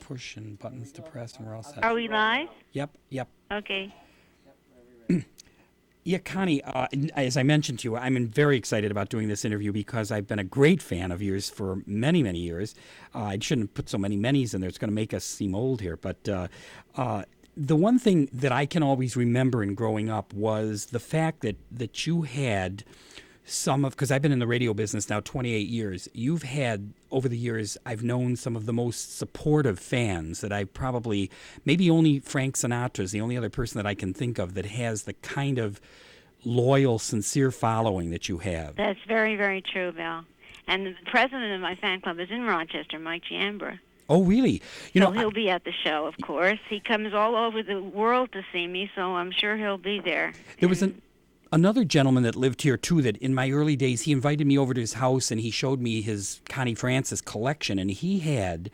push and buttons to press, and we're all set. Are we live? Yep. Okay. Yeah, Connie, as I mentioned to you, I'm very excited about doing this interview because I've been a great fan of yours for many, many years. I shouldn't put so many manys in there. It's going to make us seem old here. But the one thing that I can always remember in growing up was the fact that you had because I've been in the radio business now 28 years. You've had, over the years, I've known some of the most supportive fans that I probably, maybe only Frank Sinatra is the only other person that I can think of that has the kind of loyal, sincere following that you have. That's very, very true, Bill. And the president of my fan club is in Rochester, Mike Giambra. Oh, really? So he'll be at the show, of course. He comes all over the world to see me, so I'm sure he'll be there. There was another gentleman that lived here, too, that in my early days, he invited me over to his house and he showed me his Connie Francis collection. And he had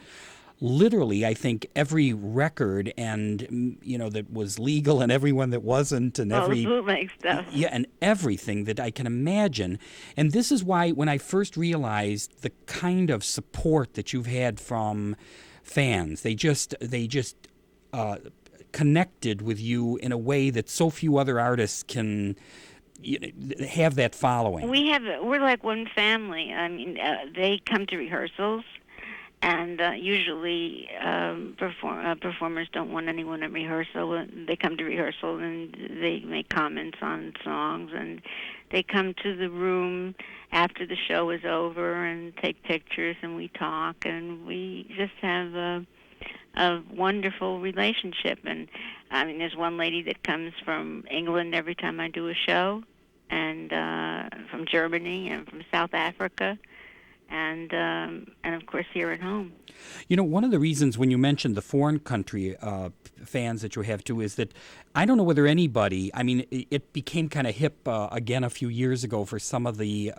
literally, I think, every record and, that was legal and every one that wasn't. And every bootleg stuff. Yeah, and everything that I can imagine. And this is why when I first realized the kind of support that you've had from fans, they just connected with you in a way that so few other artists can have that following. We're like one family. I mean, they come to rehearsals, and usually performers don't want anyone at rehearsal. They come to rehearsal and they make comments on songs, and they come to the room after the show is over and take pictures, and we talk, and we just have a wonderful relationship. And I mean, there's one lady that comes from England every time I do a show, and from Germany and from South Africa, and of course here at home. One of the reasons when you mentioned the foreign country fans that you have too is that I don't know whether anybody, I mean, it became kind of hip again a few years ago for some of the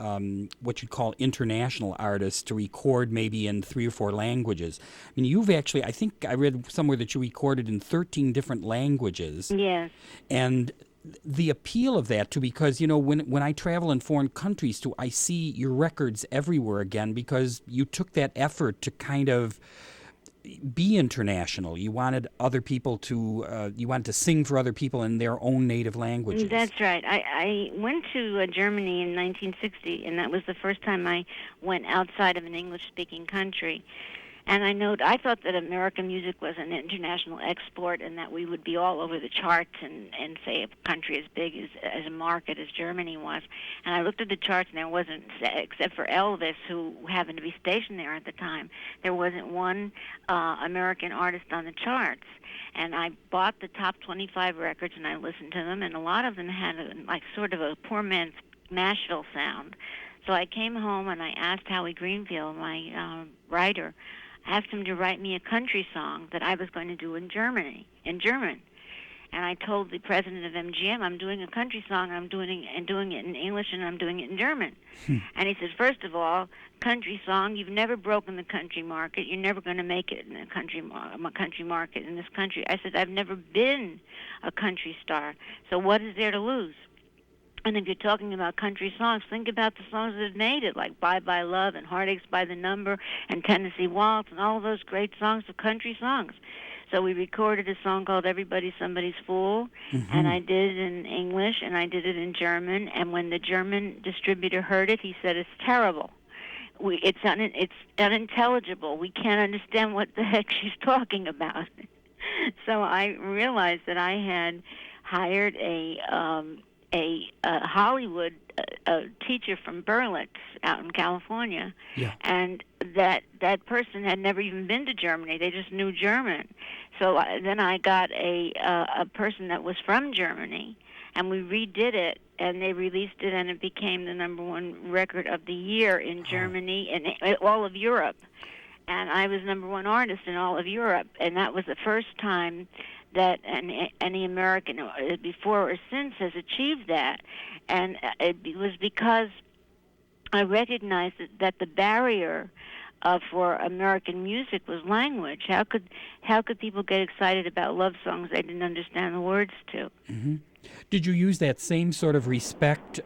what you'd call international artists to record maybe in 3 or 4 languages. I mean, you've actually, I think I read somewhere that you recorded in 13 different languages. Yes. And the appeal of that too, because when I travel in foreign countries too, I see your records everywhere again because you took that effort to kind of be international. You wanted other people to you wanted to sing for other people in their own native languages. That's right. I went to Germany in 1960, and that was the first time I went outside of an English-speaking country. And I thought that American music was an international export and that we would be all over the charts and say a country as big as a market as Germany was. And I looked at the charts and there wasn't, except for Elvis, who happened to be stationed there at the time, there wasn't one American artist on the charts. And I bought the top 25 records and I listened to them, and a lot of them had sort of a poor man's Nashville sound. So I came home and I asked Howie Greenfield, my writer, asked him to write me a country song that I was going to do in German. And I told the president of MGM, I'm doing a country song, I'm doing it in English, and I'm doing it in German. And he says, first of all, country song, you've never broken the country market. You're never going to make it in a country market in this country. I said, I've never been a country star, so what is there to lose? And if you're talking about country songs, think about the songs that have made it, like Bye Bye Love and Heartaches by the Number and Tennessee Waltz and all of those great songs of country songs. So we recorded a song called Everybody's Somebody's Fool, and I did it in English and I did it in German. And when the German distributor heard it, he said, it's terrible. It's unintelligible. We can't understand what the heck she's talking about. So I realized that I had hired a Hollywood teacher from Berlitz out in California, and that person had never even been to Germany. They just knew German. So then I got a person that was from Germany, and we redid it, and they released it, and it became the #1 record of the year in Germany and all of Europe. And I was #1 artist in all of Europe, and that was the first time that any American before or since has achieved that. And it was because I recognized that the barrier for American music was language. How could people get excited about love songs they didn't understand the words to? Mm-hmm. Did you use that same sort of respect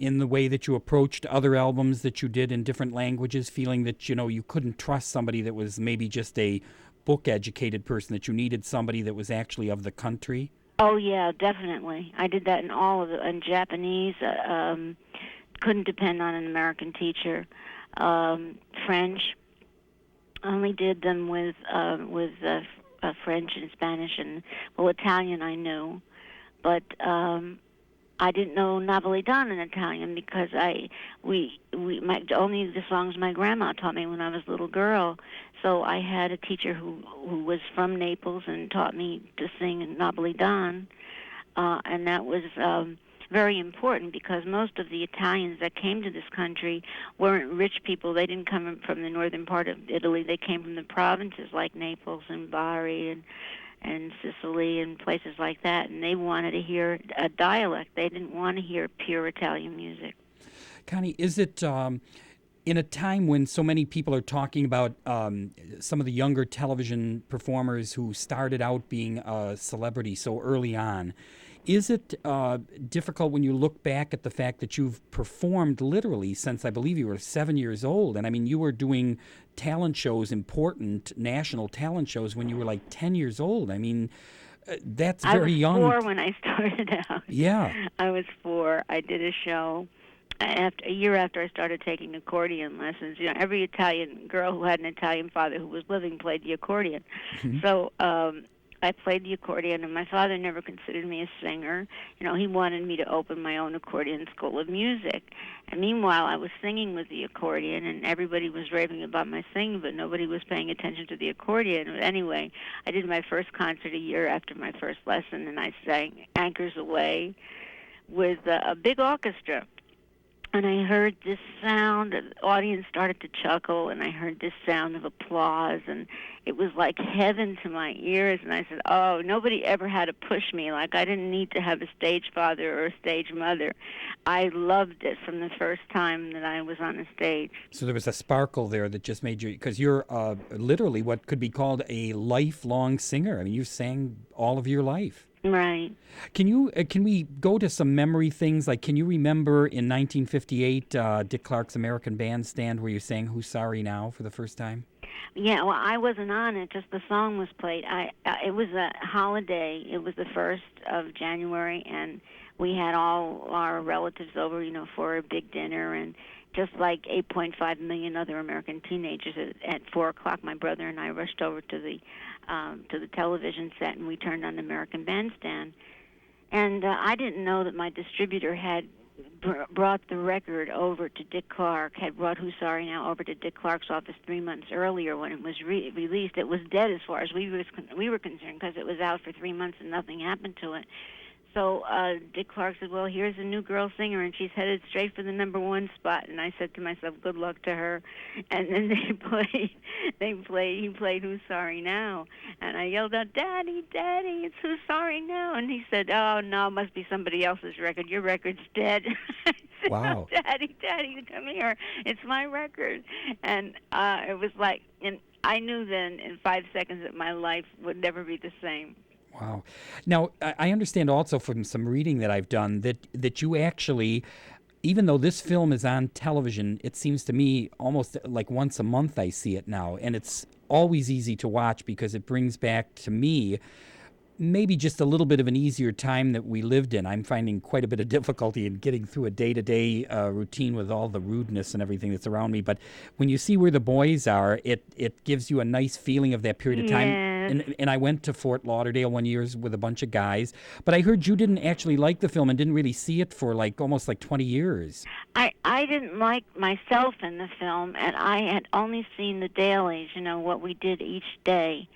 in the way that you approached other albums that you did in different languages, feeling that you couldn't trust somebody that was maybe just a book-educated person, that you needed somebody that was actually of the country? Oh yeah, definitely. I did that in all of it. In Japanese, couldn't depend on an American teacher. French, only did them with French and Spanish, and well, Italian I knew, but I didn't know Napolitan in Italian because only the songs my grandma taught me when I was a little girl. So I had a teacher who was from Naples and taught me to sing in Napolitan, and that was very important because most of the Italians that came to this country weren't rich people. They didn't come from the northern part of Italy. They came from the provinces like Naples and Bari and Sicily and places like that, and they wanted to hear a dialect. They didn't want to hear pure Italian music. Connie, is it in a time when so many people are talking about some of the younger television performers who started out being a celebrity so early on, is it difficult when you look back at the fact that you've performed literally since I believe you were 7 years old? And I mean, you were doing talent shows, important national talent shows, when you were like 10 years old. I mean, that's very young. I was 4 when I started out. Yeah. I was 4. I did a show a year after I started taking accordion lessons. You know, every Italian girl who had an Italian father who was living played the accordion. Mm-hmm. So I played the accordion, and my father never considered me a singer. You know, he wanted me to open my own accordion school of music. And meanwhile, I was singing with the accordion, and everybody was raving about my singing, but nobody was paying attention to the accordion. But anyway, I did my first concert a year after my first lesson, and I sang Anchors Aweigh with a big orchestra. And I heard this sound, the audience started to chuckle, and I heard this sound of applause, and it was like heaven to my ears. And I said, oh, nobody ever had to push me. Like, I didn't need to have a stage father or a stage mother. I loved it from the first time that I was on a stage. So there was a sparkle there that just made you, because you're literally what could be called a lifelong singer. I mean, you sang all of your life. Right. Can we go to some memory things? Like, can you remember in 1958 Dick Clark's American Bandstand where you sang "Who's Sorry Now" for the first time? Yeah, well, I wasn't on it. Just the song was played. It was a holiday. It was the 1st of January, and we had all our relatives over, you know, for a big dinner, and just like 8.5 million other American teenagers, at 4 o'clock, my brother and I rushed over to the television set, and we turned on American Bandstand. And I didn't know that my distributor had brought the record over to Dick Clark, had brought Who's Sorry Now over to Dick Clark's office 3 months earlier when it was released. It was dead as far as we were concerned because it was out for 3 months and nothing happened to it. So Dick Clark said, well, here's a new girl singer, and she's headed straight for the #1 spot. And I said to myself, good luck to her. And then he played Who's Sorry Now. And I yelled out, Daddy, Daddy, it's Who's Sorry Now. And he said, oh, no, it must be somebody else's record. Your record's dead. Wow. Oh, Daddy, Daddy, come here. It's my record. And it was like, and I knew then in 5 seconds that my life would never be the same. Wow. Now, I understand also from some reading that I've done that you actually, even though this film is on television, it seems to me almost like once a month I see it now. And it's always easy to watch because it brings back to me maybe just a little bit of an easier time that we lived in. I'm finding quite a bit of difficulty in getting through a day-to-day routine with all the rudeness and everything that's around me. But when you see where the boys are, it gives you a nice feeling of that period of time. And I went to Fort Lauderdale one year with a bunch of guys. But I heard you didn't actually like the film and didn't really see it for almost 20 years. I didn't like myself in the film, and I had only seen the dailies, you know, what we did each day.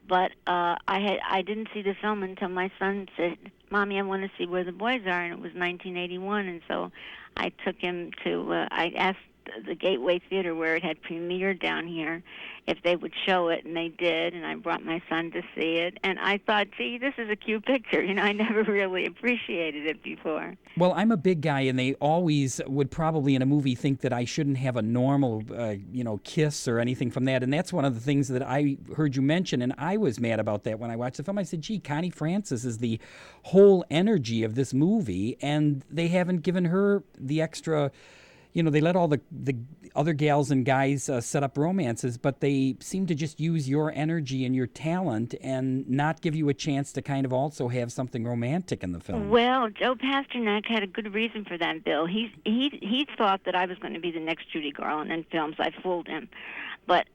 But I didn't see the film until my son said, Mommy, I want to see Where the Boys Are, and it was 1981, and so I took him to, I asked the Gateway Theater where it had premiered down here if they would show it, and they did, and I brought my son to see it, and I thought, gee, this is a cute picture. You know, I never really appreciated it before. Well, I'm a big guy, and they always would probably in a movie think that I shouldn't have a normal, kiss or anything from that, and that's one of the things that I heard you mention, and I was mad about that when I watched the film. I said, gee, Connie Francis is the whole energy of this movie, and they haven't given her the extra they let all the other gals and guys set up romances, but they seem to just use your energy and your talent and not give you a chance to kind of also have something romantic in the film. Well, Joe Pasternak had a good reason for that, Bill. He thought that I was going to be the next Judy Garland in films. I fooled him, but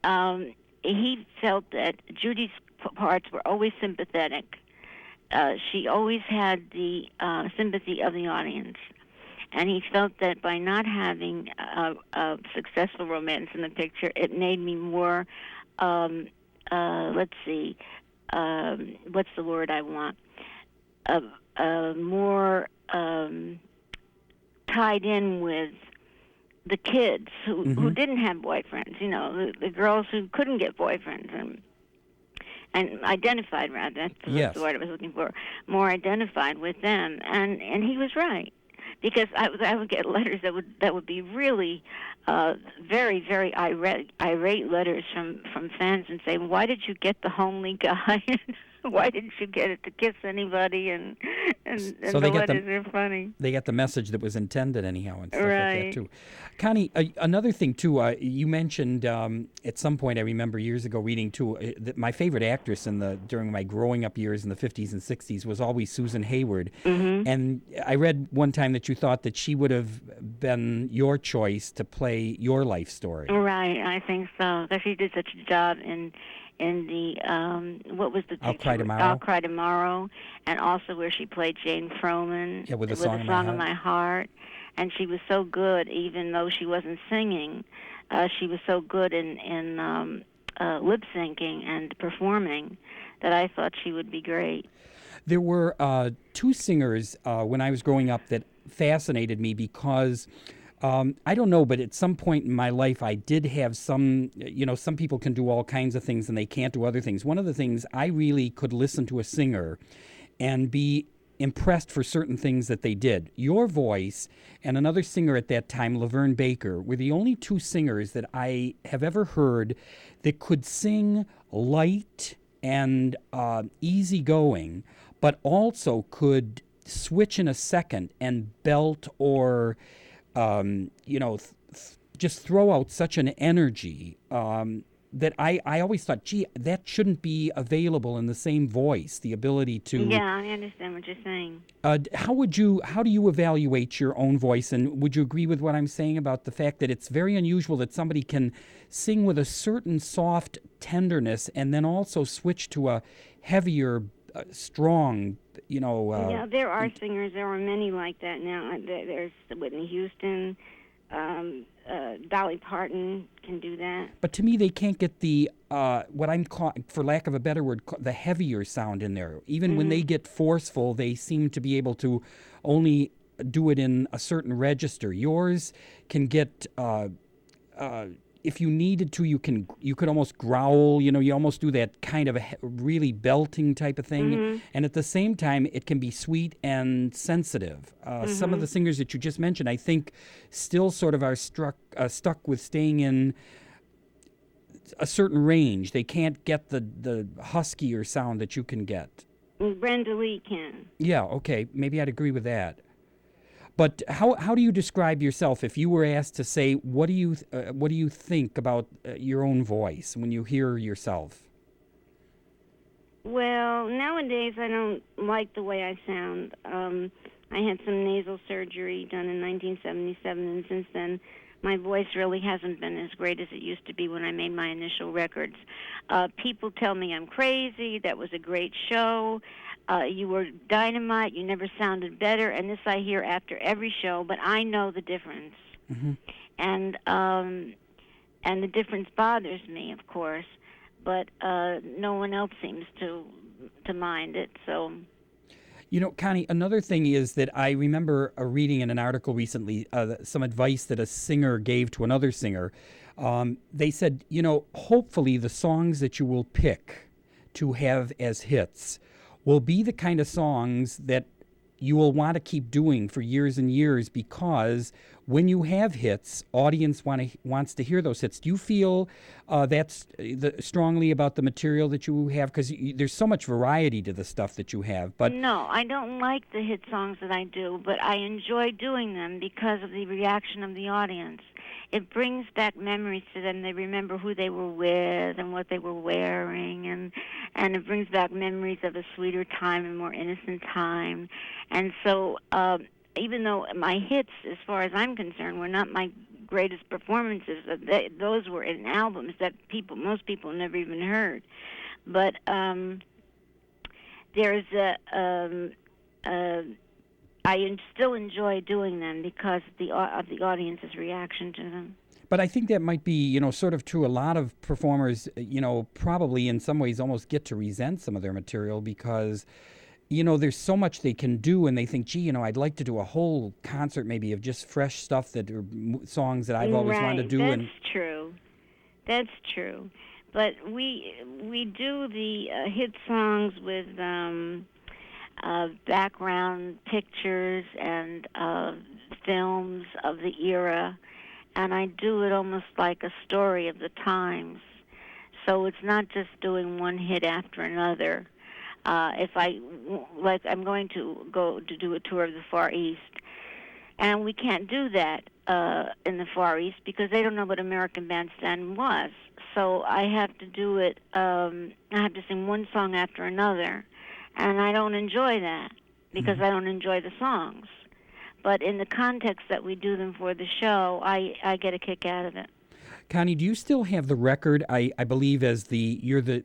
he felt that Judy's parts were always sympathetic. She always had the sympathy of the audience. And he felt that by not having a successful romance in the picture, it made me more, let's see, what's the word I want? More tied in with the kids who didn't have boyfriends, the girls who couldn't get boyfriends. And identified, rather, that's the word I was looking for, more identified with them. And he was right. Because I would get letters that would be really very, very irate letters from fans and say, why did you get the homely guy? Why didn't you get it to kiss anybody? And so the letters are funny. They got the message that was intended anyhow and stuff like that too. Connie, another thing too, you mentioned at some point, I remember years ago reading too, that my favorite actress during my growing up years in the 50s and 60s was always Susan Hayward. Mm-hmm. And I read one time that you thought that she would have been your choice to play your life story. Right, I think so. Because she did such a job in the what was the picture? I'll Cry Tomorrow, and also where she played Jane Froman with a Song of My Heart. And she was so good, even though she wasn't singing. She was so good in lip syncing and performing that I thought she would be great. There were two singers when I was growing up that fascinated me because I don't know, but at some point in my life, I did have some people can do all kinds of things and they can't do other things. One of the things, I really could listen to a singer and be impressed for certain things that they did. Your voice and another singer at that time, Laverne Baker, were the only two singers that I have ever heard that could sing light and easygoing, but also could switch in a second and belt or just throw out such an energy that I always thought, gee, that shouldn't be available in the same voice, the ability to... Yeah, I understand what you're saying. How do you evaluate your own voice, and would you agree with what I'm saying about the fact that it's very unusual that somebody can sing with a certain soft tenderness and then also switch to a heavier, strong, yeah, there are singers. There are many like that now. There's Whitney Houston, Dolly Parton can do that. But to me, they can't get the what I'm calling, for lack of a better word, the heavier sound in there. Even when they get forceful, they seem to be able to only do it in a certain register. Yours can get. If you needed to, you could almost growl. You almost do that kind of a really belting type of thing. And at the same time, it can be sweet and sensitive. Some of the singers that you just mentioned, I think, still sort of are stuck with staying in a certain range. They can't get the huskier sound that you can get. Brenda Lee can. Yeah, okay. Maybe I'd agree with that. But how do you describe yourself if you were asked to say what do you think about your own voice when you hear yourself? Well, nowadays I don't like the way I sound. I had some nasal surgery done in 1977, and since then my voice really hasn't been as great as it used to be when I made my initial records. People tell me I'm crazy. That was a great show. You were dynamite. You never sounded better. And this I hear after every show, but I know the difference. And the difference bothers me, of course, but no one else seems to mind it. So. Connie, another thing is that I remember reading in an article recently some advice that a singer gave to another singer. They said, hopefully the songs that you will pick to have as hits will be the kind of songs that you will want to keep doing for years and years, because when you have hits, audience wants to hear those hits. Do you feel that's strongly about the material that you have? Because there's so much variety to the stuff that you have. But No, I don't like the hit songs that I do, but I enjoy doing them because of the reaction of the audience. It brings back memories to them. They remember who they were with and what they were wearing, and it brings back memories of a sweeter time and more innocent time. And so, even though my hits, as far as I'm concerned, were not my greatest performances, those were in albums that most people never even heard. But there's I still enjoy doing them because of the audience's reaction to them. But I think that might be, sort of true. A lot of performers, probably in some ways almost get to resent some of their material because, there's so much they can do, and they think, gee, I'd like to do a whole concert maybe of just fresh stuff that are songs that I've always wanted to do. That's true. That's true. But we do the hit songs with background pictures and films of the era, and I do it almost like a story of the times. So it's not just doing one hit after another. If I'm going to go to do a tour of the Far East, and we can't do that in the Far East because they don't know what American Bandstand was. So I have to do it. I have to sing one song after another. And I don't enjoy that because I don't enjoy the songs. But in the context that we do them for the show, I get a kick out of it. Connie, do you still have the record? I believe as you're the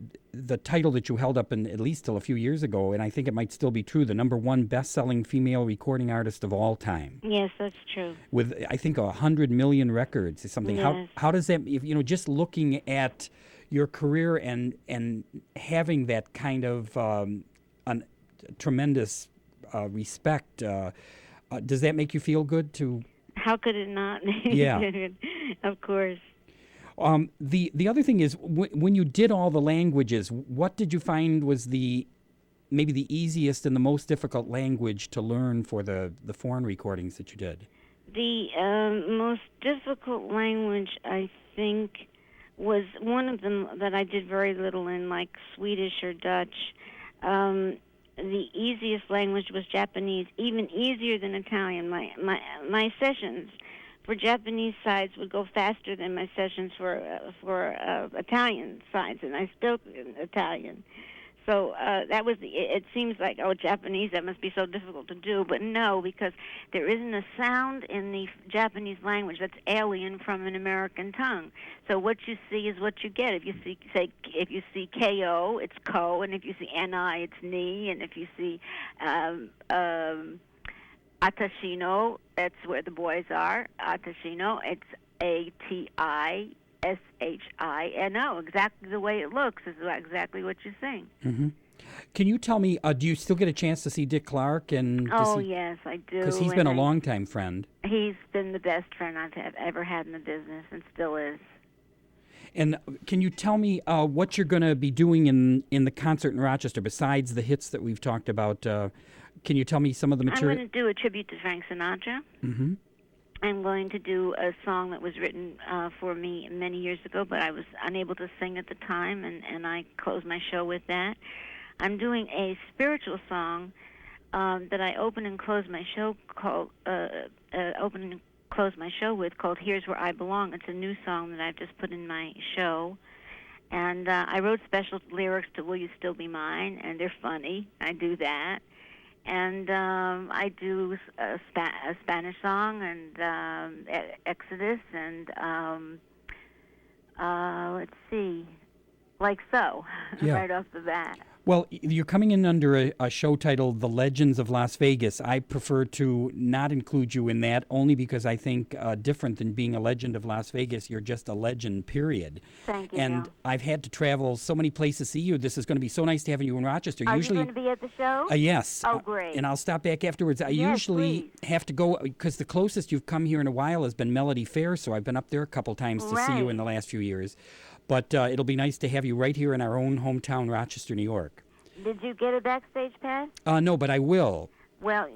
title that you held up in at least till a few years ago, and I think it might still be true, the #1 best-selling female recording artist of all time. Yes, that's true. With I think 100 million records or something. Yes. How does that? Just looking at your career and having that kind of tremendous respect. Does that make you feel good to? How could it not? Yeah. Of course. The other thing is when you did all the languages, what did you find was maybe the easiest and the most difficult language to learn for the foreign recordings that you did? The most difficult language, I think, was one of them that I did very little in, like Swedish or Dutch. The easiest language was Japanese, even easier than Italian. My sessions for Japanese sides would go faster than my sessions for Italian sides, and I spoke Italian. So that was it seems like, Japanese, that must be so difficult to do, but no, because there isn't a sound in the Japanese language that's alien from an American tongue. So what you see is what you get. If you see ko, it's ko, and if you see ni, it's ni, and if you see atashino, that's where the boys are. Atashino, it's ATISHINO. Exactly the way it looks is exactly what you sing. Mm-hmm. Can you tell me, do you still get a chance to see Dick Clark? Yes, I do. Because he's been a longtime friend. He's been the best friend I've ever had in the business, and still is. And can you tell me what you're going to be doing in the concert in Rochester, besides the hits that we've talked about? Can you tell me some of the material? I'm going to do a tribute to Frank Sinatra. Mm-hmm. I'm going to do a song that was written for me many years ago, but I was unable to sing at the time, and I closed my show with that. I'm doing a spiritual song that I open and close my show with called "Here's Where I Belong." It's a new song that I've just put in my show, and I wrote special lyrics to "Will You Still Be Mine," and they're funny. I do that. And I do a Spanish song and Exodus and let's see, like so, yeah. Right off the bat. Well, you're coming in under a show titled The Legends of Las Vegas. I prefer to not include you in that only because I think different than being a legend of Las Vegas, you're just a legend, period. Thank you, And Bill. I've had to travel so many places to see you. This is going to be so nice to have you in Rochester. Are usually, you going to be at the show? Yes. Oh, great. And I'll stop back afterwards. I Yes, usually please. have to go because the closest you've come here in a while has been Melody Fair, so I've been up there a couple times to see you Right. in the last few years. But it'll be nice to have you right here in our own hometown, Rochester, New York. Did you get a backstage pass? No, but I will. Well,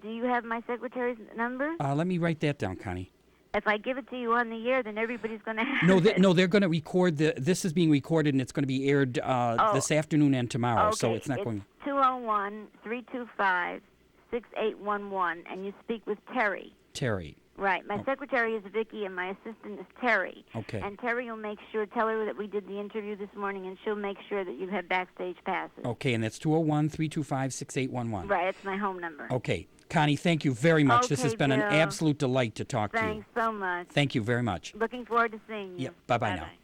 do you have my secretary's number? Let me write that down, Connie. If I give it to you on the air, then everybody's going to have No, it. no, they're going to record this is being recorded and it's going to be aired this afternoon and tomorrow, Okay, so it's not going. 201-325-6811, and you speak with Terry. Terry. Right. My secretary is Vicky, and my assistant is Terry. Okay. And Terry will tell her that we did the interview this morning, and she'll make sure that you have backstage passes. Okay, and that's 201-325-6811. Right. It's my home number. Okay. Connie, thank you very much. This has Okay, been an Bill. absolute delight to talk to you. Thanks so much. Thank you very much. Looking forward to seeing you. Yeah, bye-bye now. Bye-bye.